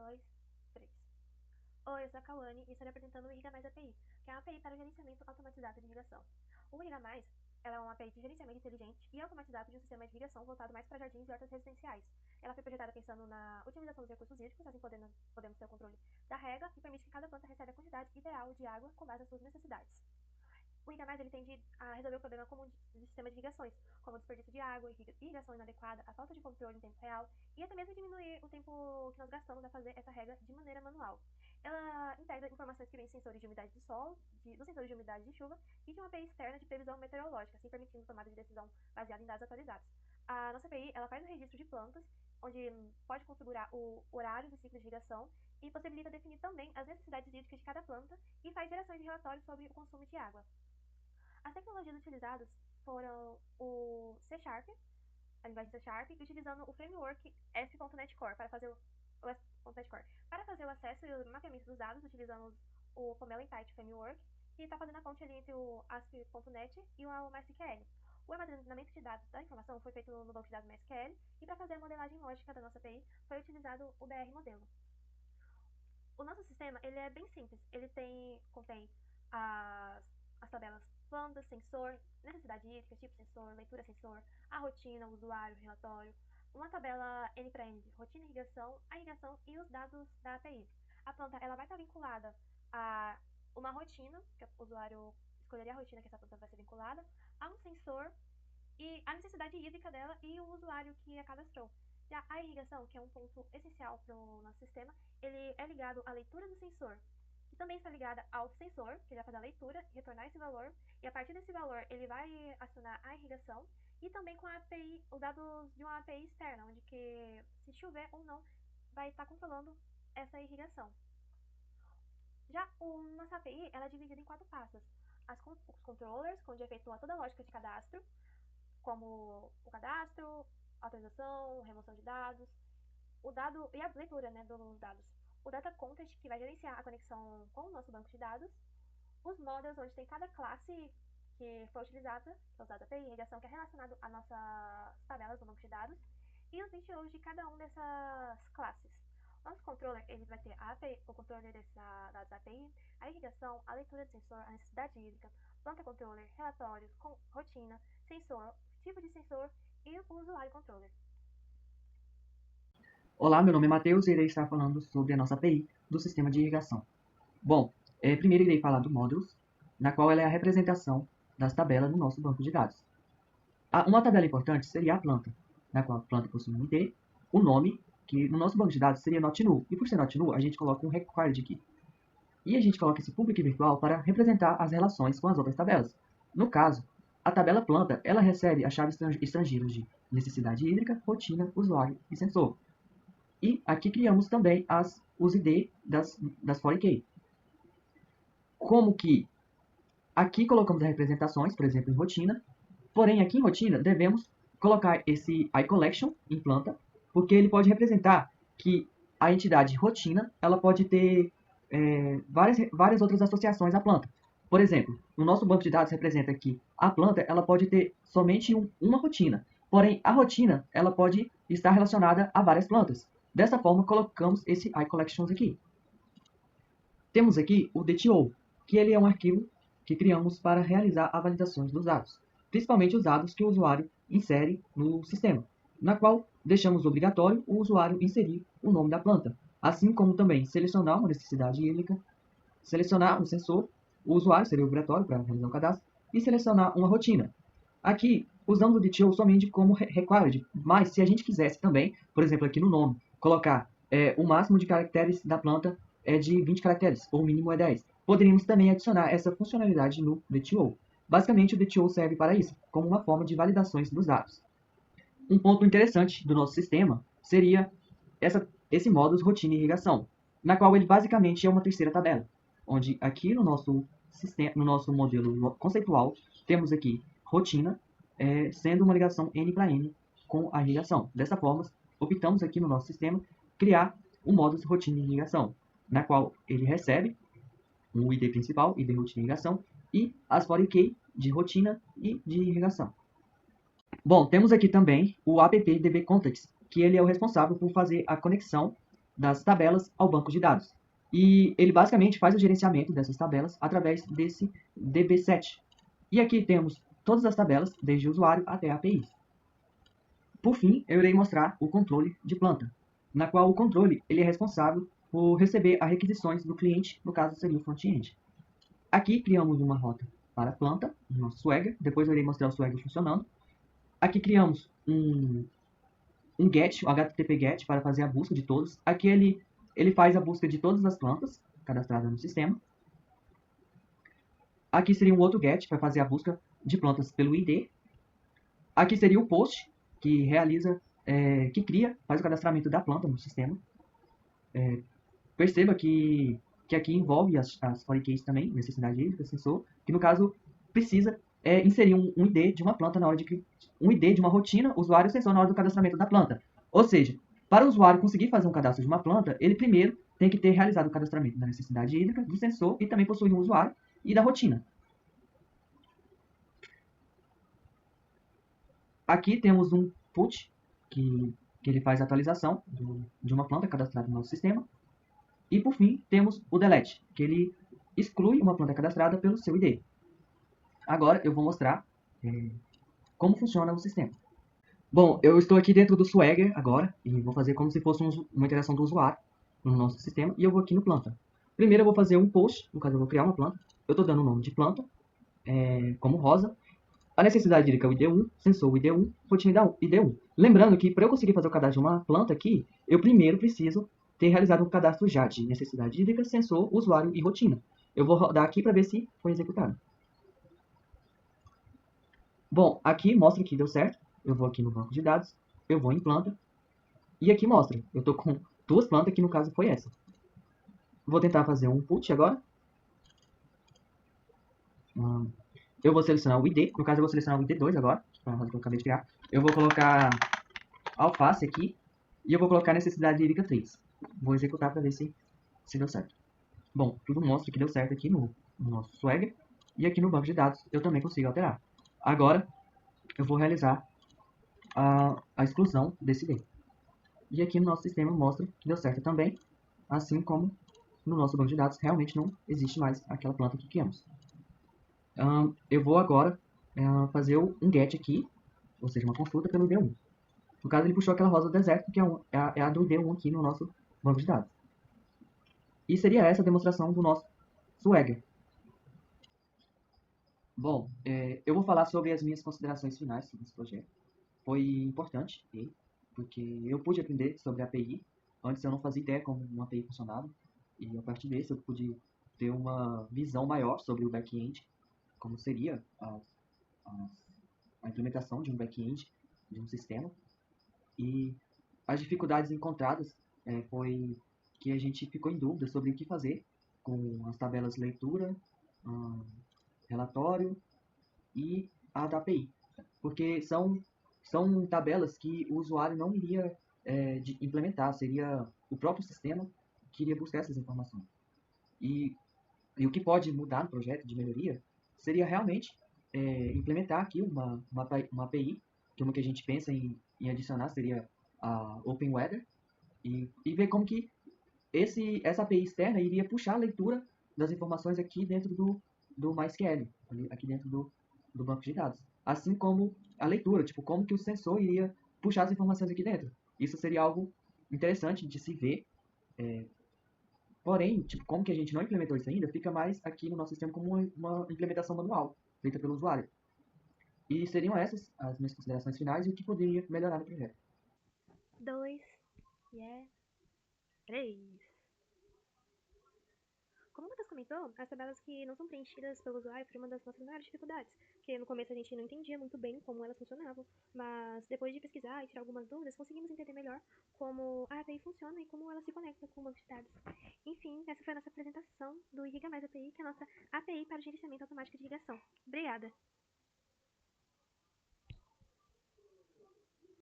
2, 3. Oi, eu sou a Cauane e estarei apresentando o Irriga Mais API, que é uma API para o gerenciamento automatizado de irrigação. O Irriga Mais ela é uma API de gerenciamento inteligente e automatizado de um sistema de irrigação voltado mais para jardins e hortas residenciais. Ela foi projetada pensando na otimização dos recursos hídricos, assim podemos ter o controle da rega e permite que cada planta receba a quantidade ideal de água com base nas suas necessidades. O Irriga Mais ele tende a resolver o problema comum do sistema de irrigações, como o desperdício de água, irrigação inadequada, a falta de controle em tempo real e até mesmo diminuir o tempo que nós gastamos a fazer essa rega de maneira manual. Ela integra informações que vêm de sensores de umidade de solo, dos sensores de umidade de chuva e de uma API externa de previsão meteorológica, assim permitindo tomada de decisão baseada em dados atualizados. A nossa API ela faz o registro de plantas, onde pode configurar o horário do ciclo de irrigação e possibilita definir também as necessidades hídricas de cada planta e faz gerações de relatórios sobre o consumo de água. As tecnologias utilizadas foram o C Sharp, a linguagem C Sharp, utilizando o framework S.NET Core para fazer o acesso e o mapeamento dos dados, utilizando o Pomelo Entity Framework, que está fazendo a ponte ali entre o ASP.NET e o MySQL. O armazenamento de dados da informação foi feito no banco de dados MySQL e para fazer a modelagem lógica da nossa API foi utilizado o BR Modelo. O nosso sistema ele é bem simples, contém as tabelas planta, sensor, necessidade hídrica, tipo sensor, leitura sensor, a rotina, o usuário, o relatório, uma tabela N para N de rotina, a irrigação e os dados da API. A planta ela vai estar vinculada a uma rotina, que o usuário escolheria a rotina que essa planta vai ser vinculada, a um sensor e a necessidade hídrica dela e o usuário que a cadastrou. Já a irrigação, que é um ponto essencial para o nosso sistema, ele é ligado à leitura do sensor, que também está ligada ao sensor, que ele vai fazer a leitura, retornar esse valor, e a partir desse valor ele vai acionar a irrigação, e também com a API, os dados de uma API externa, onde que se chover ou não, vai estar controlando essa irrigação. Já a nossa API ela é dividida em 4 pastas. Os controllers, onde efetua toda a lógica de cadastro, como o cadastro, autorização, remoção de dados, o dado e a leitura, né, dos dados. O data context, que vai gerenciar a conexão com o nosso banco de dados. Os models, onde tem cada classe que foi utilizada, que é os dados API, irrigação, que é relacionado às nossas tabelas do banco de dados. E os DTOs de cada uma dessas classes. O nosso controller, ele vai ter a API, o controller desses dados API, a irrigação, a leitura de sensor, a necessidade hídrica, planta controller, relatórios, rotina, sensor, tipo de sensor e o usuário controller. Olá, meu nome é Matheus e irei estar falando sobre a nossa API do sistema de irrigação. Bom, primeiro irei falar do Modules, na qual ela é a representação das tabelas no nosso banco de dados. Uma tabela importante seria a planta, na qual a planta possui um ID, o nome, que no nosso banco de dados seria not null, e por ser not null, a gente coloca um required aqui. E a gente coloca esse public virtual para representar as relações com as outras tabelas. No caso, a tabela planta, ela recebe as chaves estrangeiras de necessidade hídrica, rotina, usuário e sensor. E aqui criamos também os ID das 4K. Como que aqui colocamos as representações, por exemplo, em rotina, porém aqui em rotina devemos colocar esse iCollection em planta, porque ele pode representar que a entidade rotina ela pode ter várias outras associações à planta. Por exemplo, no nosso banco de dados representa que a planta ela pode ter somente uma rotina, porém a rotina ela pode estar relacionada a várias plantas. Dessa forma, colocamos esse iCollections aqui. Temos aqui o DTO, que ele é um arquivo que criamos para realizar a validações dos dados, principalmente os dados que o usuário insere no sistema, na qual deixamos obrigatório o usuário inserir o nome da planta, assim como também selecionar uma necessidade hídrica, selecionar um sensor, o usuário seria obrigatório para realizar o cadastro, e selecionar uma rotina. Aqui, usamos o DTO somente como required, mas se a gente quisesse também, por exemplo, aqui no nome, colocar o máximo de caracteres da planta é de 20 caracteres, ou o mínimo é 10. Poderíamos também adicionar essa funcionalidade no DTO. Basicamente, o DTO serve para isso, como uma forma de validações dos dados. Um ponto interessante do nosso sistema seria esse módulo rotina e irrigação, na qual ele basicamente é uma terceira tabela, onde aqui no nosso modelo conceitual, temos aqui rotina, sendo uma ligação N para N com a irrigação. Dessa forma, optamos aqui no nosso sistema criar o módulo rotina e irrigação, na qual ele recebe um ID principal, ID rotina e irrigação, e as 4K de rotina e de irrigação. Bom, temos aqui também o app DB Context, que ele é o responsável por fazer a conexão das tabelas ao banco de dados. E ele basicamente faz o gerenciamento dessas tabelas através desse DB7. E aqui temos todas as tabelas, desde o usuário até a API. Por fim, eu irei mostrar o controle de planta, na qual o controle ele é responsável por receber as requisições do cliente, no caso seria o front-end. Aqui criamos uma rota para a planta, no nosso Swagger, depois eu irei mostrar o Swagger funcionando. Aqui criamos um GET, um HTTP GET, para fazer a busca de todos. Aqui ele faz a busca de todas as plantas cadastradas no sistema. Aqui seria um outro GET para fazer a busca de plantas pelo ID. Aqui seria o POST, que faz o cadastramento da planta no sistema. Perceba que aqui envolve as forecasts também, necessidade hídrica, sensor, que no caso precisa inserir um ID de uma planta na hora de um ID de uma rotina, usuário e sensor na hora do cadastramento da planta. Ou seja, para o usuário conseguir fazer um cadastro de uma planta, ele primeiro tem que ter realizado o cadastramento da necessidade hídrica, do sensor e também possuir um usuário e da rotina. Aqui temos um put, que ele faz a atualização de uma planta cadastrada no nosso sistema. E por fim, temos o delete, que ele exclui uma planta cadastrada pelo seu ID. Agora eu vou mostrar como funciona o sistema. Bom, eu estou aqui dentro do Swagger agora e vou fazer como se fosse uma interação do usuário no nosso sistema e eu vou aqui no planta. Primeiro eu vou fazer um post, no caso eu vou criar uma planta. Eu estou dando o nome de planta, como rosa. A necessidade hídrica é o ID1, sensor o ID1, rotina ID1. Lembrando que para eu conseguir fazer o cadastro de uma planta aqui, eu primeiro preciso ter realizado um cadastro já de necessidade hídrica, sensor, usuário e rotina. Eu vou rodar aqui para ver se foi executado. Bom, aqui mostra que deu certo. Eu vou aqui no banco de dados, eu vou em planta, e aqui mostra. Eu estou com duas plantas, que no caso foi essa. Vou tentar fazer um put agora. Eu vou selecionar o ID, no caso eu vou selecionar o ID2 agora, para a roda que eu acabei de criar. Eu vou colocar alface aqui, e eu vou colocar necessidade hídrica 3. Vou executar para ver se deu certo. Bom, tudo mostra que deu certo aqui no nosso Swagger, e aqui no banco de dados eu também consigo alterar. Agora eu vou realizar a exclusão desse ID. E aqui no nosso sistema mostra que deu certo também, assim como no nosso banco de dados realmente não existe mais aquela planta que criamos. Eu vou agora fazer um get aqui, ou seja, uma consulta pelo ID1. No caso, ele puxou aquela rosa do deserto, que é a do ID1 aqui no nosso banco de dados. E seria essa a demonstração do nosso Swagger. Bom, eu vou falar sobre as minhas considerações finais sobre esse projeto. Foi importante, porque eu pude aprender sobre a API. Antes eu não fazia ideia como uma API funcionava. E a partir desse eu pude ter uma visão maior sobre o back-end, como seria a implementação de um back-end, de um sistema. E as dificuldades encontradas foi que a gente ficou em dúvida sobre o que fazer com as tabelas leitura, relatório e a da API. Porque são tabelas que o usuário não iria implementar, seria o próprio sistema que iria buscar essas informações. E o que pode mudar no projeto de melhoria seria realmente implementar aqui uma API, que uma que a gente pensa em adicionar seria a OpenWeather, e ver como que essa API externa iria puxar a leitura das informações aqui dentro do MySQL, aqui dentro do banco de dados. Assim como a leitura, tipo, como que o sensor iria puxar as informações aqui dentro. Isso seria algo interessante de se ver. Porém, tipo, como que a gente não implementou isso ainda, fica mais aqui no nosso sistema como uma implementação manual, feita pelo usuário. E seriam essas as minhas considerações finais e o que poderia melhorar no projeto. 2, 3. Como o Matheus comentou, as tabelas que não são preenchidas pelo usuário foi uma das nossas maiores dificuldades, porque no começo a gente não entendia muito bem como elas funcionavam, mas depois de pesquisar e tirar algumas dúvidas, conseguimos entender melhor como a API funciona e como ela se conecta com o banco de dados. Enfim, essa foi a nossa apresentação do Irriga Mais API, que é a nossa API para gerenciamento automático de irrigação. Obrigada!